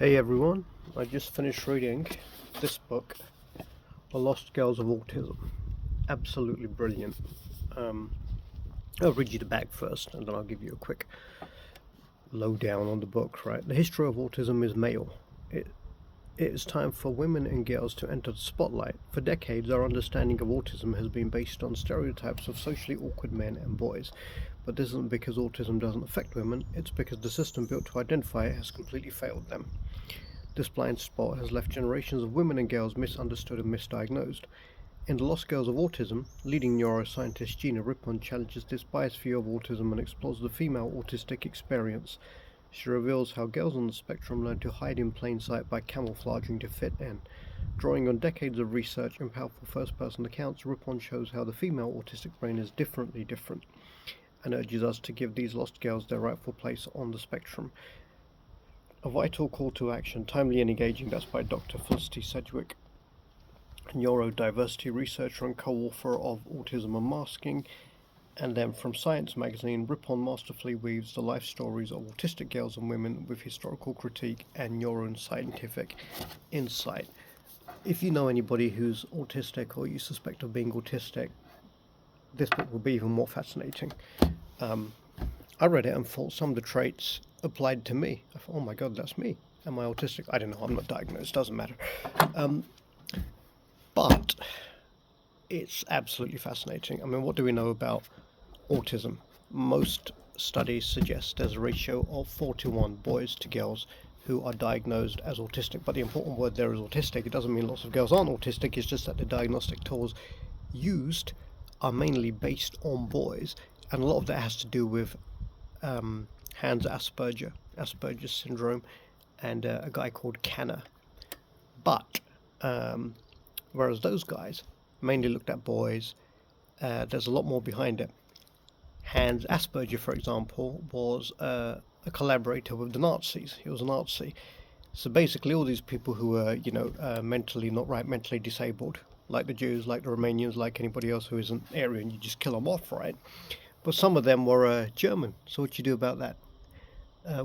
Hey everyone, I just finished reading this book, The Lost Girls of Autism. Absolutely brilliant. Um, I'll read you the back first and then I'll give you a quick lowdown on the book, right? The history of autism is male. It is time for women and girls to enter the spotlight. For decades, our understanding of autism has been based on stereotypes of socially awkward men and boys. But this isn't because autism doesn't affect women, it's because the system built to identify it has completely failed them. This blind spot has left generations of women and girls misunderstood and misdiagnosed. In The Lost Girls of Autism, leading neuroscientist Gina Rippon challenges this biased view of autism and explores the female autistic experience. She reveals how girls on the spectrum learn to hide in plain sight by camouflaging to fit in. Drawing on decades of research and powerful first-person accounts, Rippon shows how the female autistic brain is different, and urges us to give these lost girls their rightful place on the spectrum. A Vital Call to Action, Timely and Engaging, that's by Dr. Felicity Sedgwick, neurodiversity researcher and co-author of Autism Unmasking. And then from Science magazine, Rippon masterfully weaves the life stories of autistic girls and women with historical critique and neuroscientific insight. If you know anybody who's autistic or you suspect of being autistic, this book will be even more fascinating. I read it and thought some of the traits applied to me. I thought, oh my god, that's me. Am I autistic? I don't know, I'm not diagnosed, doesn't matter. But it's absolutely fascinating. I mean, what do we know about autism? Most studies suggest there's a ratio of 4:1 boys to girls who are diagnosed as autistic. But the important word there is autistic. It doesn't mean lots of girls aren't autistic, it's just that the diagnostic tools used are mainly based on boys, and a lot of that has to do with Asperger's syndrome, and a guy called Kanner. But whereas those guys mainly looked at boys, there's a lot more behind it. Hans Asperger, for example, was a collaborator with the Nazis. He was a Nazi. So basically, all these people who were, mentally not right, mentally disabled, like the Jews, like the Romanians, like anybody else who isn't Aryan, you just kill them off, right? But some of them were German. So what you do about that?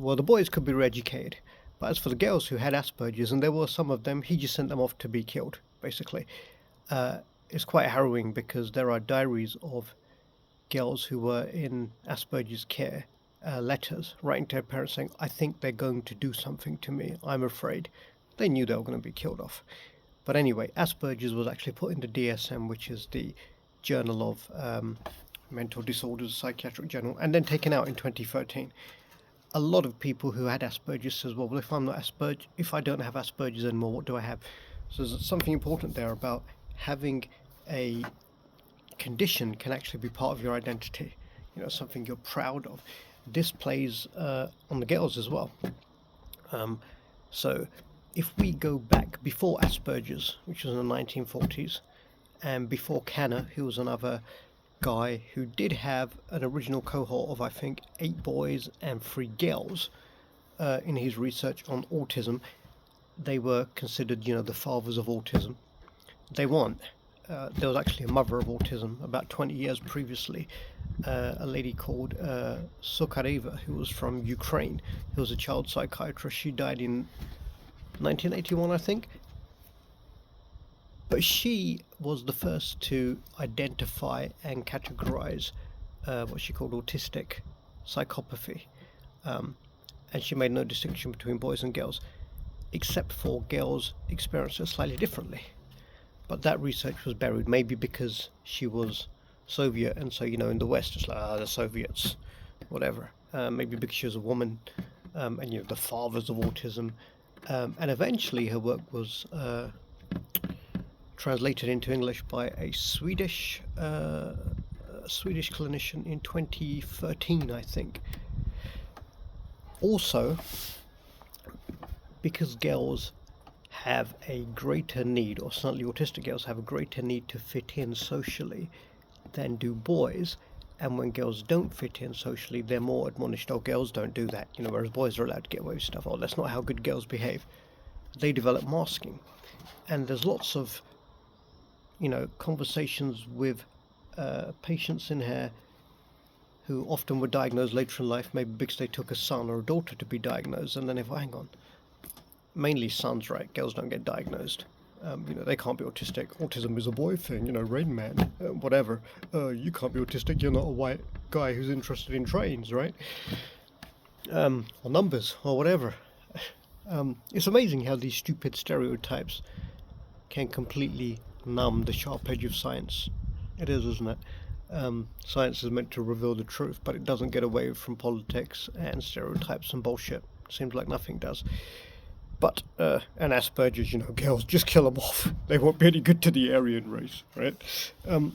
Well, the boys could be re-educated, but as for the girls who had Asperger's, and there were some of them, he just sent them off to be killed, basically. It's quite harrowing because there are diaries of girls who were in Asperger's care, letters writing to their parents saying, I think they're going to do something to me, I'm afraid. They knew they were going to be killed off. But anyway, Asperger's was actually put into DSM, which is the Journal of Mental Disorders, Psychiatric Journal, and then taken out in 2013. A lot of people who had Asperger's says, well, if I don't have Asperger's anymore, what do I have? So there's something important there about having a condition can actually be part of your identity, something you're proud of. This plays on the girls as well. So if we go back before Asperger's, which was in the 1940s, and before Kanner, who was another guy who did have an original cohort of, I think, 8 boys and 3 girls in his research on autism. They were considered, the fathers of autism. They weren't. There was actually a mother of autism about 20 years previously, a lady called Sokareva, who was from Ukraine, who was a child psychiatrist. She died in 1981, I think. But she was the first to identify and categorize what she called autistic psychopathy. And she made no distinction between boys and girls, except for girls experienced it slightly differently. But that research was buried, maybe because she was Soviet, and so, in the West, it's like, the Soviets, whatever. Maybe because she was a woman, and, the fathers of autism. And eventually her work was translated into English by a Swedish clinician in 2013, I think. Also, because girls have a greater need, or certainly autistic girls have a greater need to fit in socially than do boys, and when girls don't fit in socially, they're more admonished, oh, girls don't do that, whereas boys are allowed to get away with stuff, oh, that's not how good girls behave. They develop masking. And there's lots of conversations with patients in here who often were diagnosed later in life, maybe because they took a son or a daughter to be diagnosed, and then hang on, mainly sons, right? Girls don't get diagnosed. They can't be autistic. Autism is a boy thing, Rain Man, whatever. You can't be autistic. You're not a white guy who's interested in trains, right? Or numbers, or whatever. It's amazing how these stupid stereotypes can completely numb the sharp edge of science. It is, isn't it? Science is meant to reveal the truth, but it doesn't get away from politics and stereotypes and bullshit. Seems like nothing does. But, and Asperger's, girls, just kill them off. They won't be any good to the Aryan race, right? So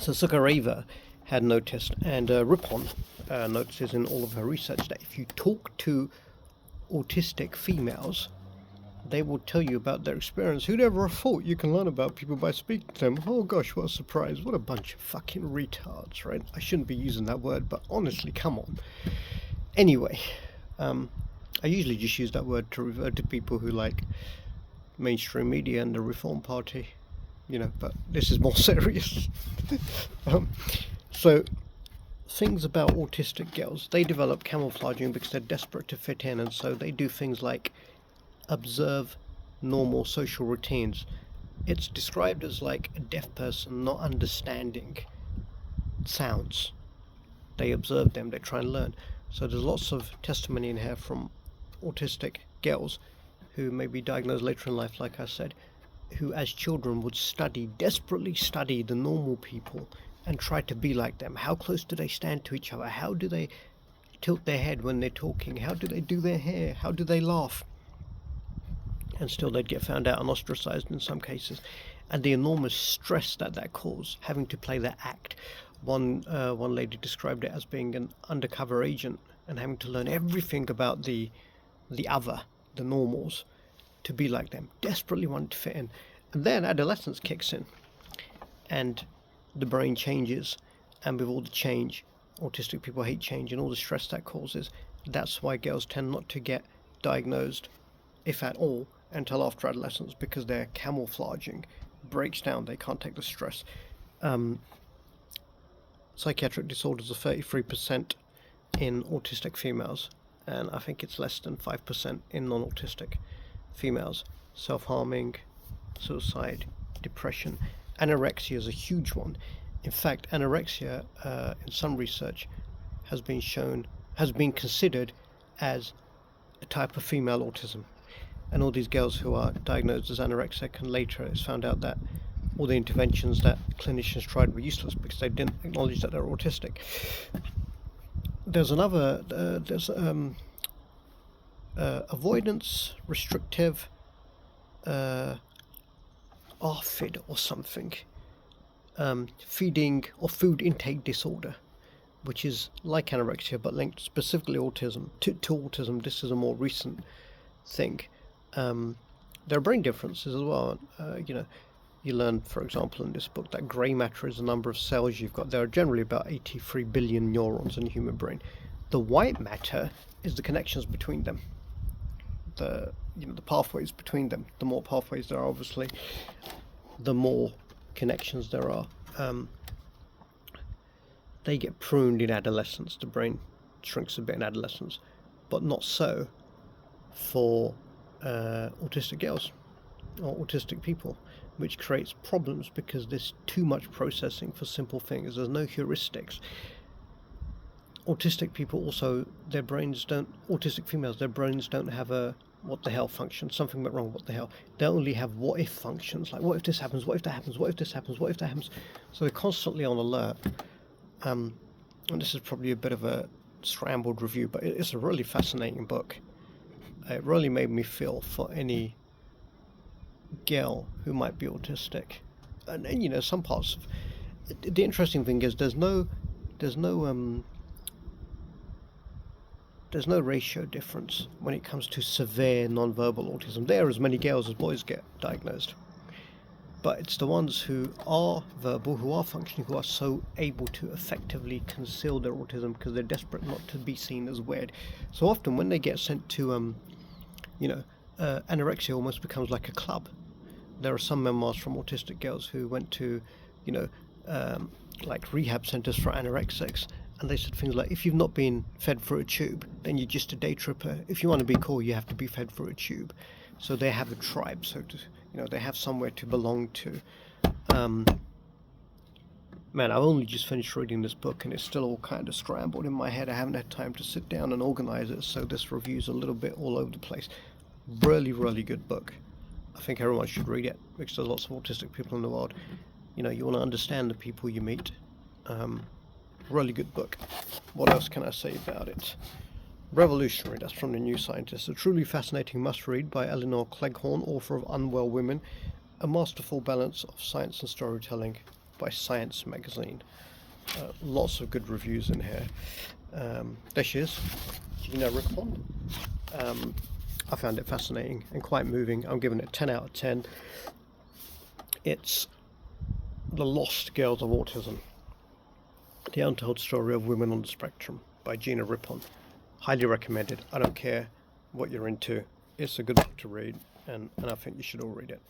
Sukareva had noticed, and Rippon notices in all of her research, that if you talk to autistic females, they will tell you about their experience. Who'd ever have thought you can learn about people by speaking to them? Oh gosh, what a surprise. What a bunch of fucking retards, right? I shouldn't be using that word, but honestly, come on. Anyway, I usually just use that word to refer to people who like mainstream media and the Reform Party, but this is more serious. So, things about autistic girls, they develop camouflaging because they're desperate to fit in, and so they do things like observe normal social routines. It's described as like a deaf person not understanding sounds. They observe them, they try and learn. So there's lots of testimony in here from autistic girls who may be diagnosed later in life, like I said, who as children would desperately study the normal people and try to be like them. How close do they stand to each other? How do they tilt their head when they're talking? How do they do their hair? How do they laugh? And still they'd get found out and ostracized in some cases. And the enormous stress that caused, having to play that act. One lady described it as being an undercover agent and having to learn everything about the other, the normals, to be like them, desperately wanting to fit in. And then adolescence kicks in, and the brain changes, and with all the change, autistic people hate change and all the stress that causes. That's why girls tend not to get diagnosed, if at all, until after adolescence, because their camouflaging breaks down. They can't take the stress. Psychiatric disorders are 33% in autistic females, and I think it's less than 5% in non-autistic females. Self-harming, suicide, depression. Anorexia is a huge one. In fact, anorexia, in some research, has been considered as a type of female autism. And all these girls who are diagnosed as anorexic, and later it's found out that all the interventions that clinicians tried were useless because they didn't acknowledge that they're autistic. There's another, avoidance restrictive ARFID or something, feeding or food intake disorder, which is like anorexia but linked specifically autism to autism. This is a more recent thing. There are brain differences as well. You learn, for example, in this book that grey matter is the number of cells you've got. There are generally about 83 billion neurons in the human brain. The white matter is the connections between them. The pathways between them. The more pathways there are, obviously, the more connections there are. They get pruned in adolescence. The brain shrinks a bit in adolescence, but not so for autistic girls or autistic people, which creates problems because there's too much processing for simple things. There's no heuristics. Autistic people also, autistic females, their brains don't have a what the hell function. Something went wrong, what the hell. They only have what if functions, like what if this happens, what if that happens, what if this happens, what if that happens. So they're constantly on alert. And this is probably a bit of a scrambled review, but it's a really fascinating book. It really made me feel for any girl who might be autistic. And some parts of the interesting thing is there's no ratio difference when it comes to severe non-verbal autism. There are as many girls as boys get diagnosed, but it's the ones who are verbal, who are functioning, who are so able to effectively conceal their autism because they're desperate not to be seen as weird. So often when they get sent to anorexia almost becomes like a club. There are some memoirs from autistic girls who went to like rehab centers for anorexics, and they said things like, if you've not been fed through a tube, then you're just a day tripper. If you want to be cool, you have to be fed through a tube. So they have a tribe, so to, they have somewhere to belong to. Man, I've only just finished reading this book and it's still all kind of scrambled in my head. I haven't had time to sit down and organize it, so this review's a little bit all over the place. Really, really good book. I think everyone should read it because there's lots of autistic people in the world. You want to understand the people you meet. Really good book. What else can I say about it? Revolutionary, that's from the New Scientist. A truly fascinating must-read by Eleanor Cleghorn, author of Unwell Women. A masterful balance of science and storytelling by Science Magazine. Lots of good reviews in here. There she is, Gina Rippon. I found it fascinating and quite moving. I'm giving it 10 out of 10. It's The Lost Girls of Autism, the untold story of women on the spectrum by Gina Rippon. Highly recommended. I don't care what you're into. It's a good book to read, and I think you should all read it.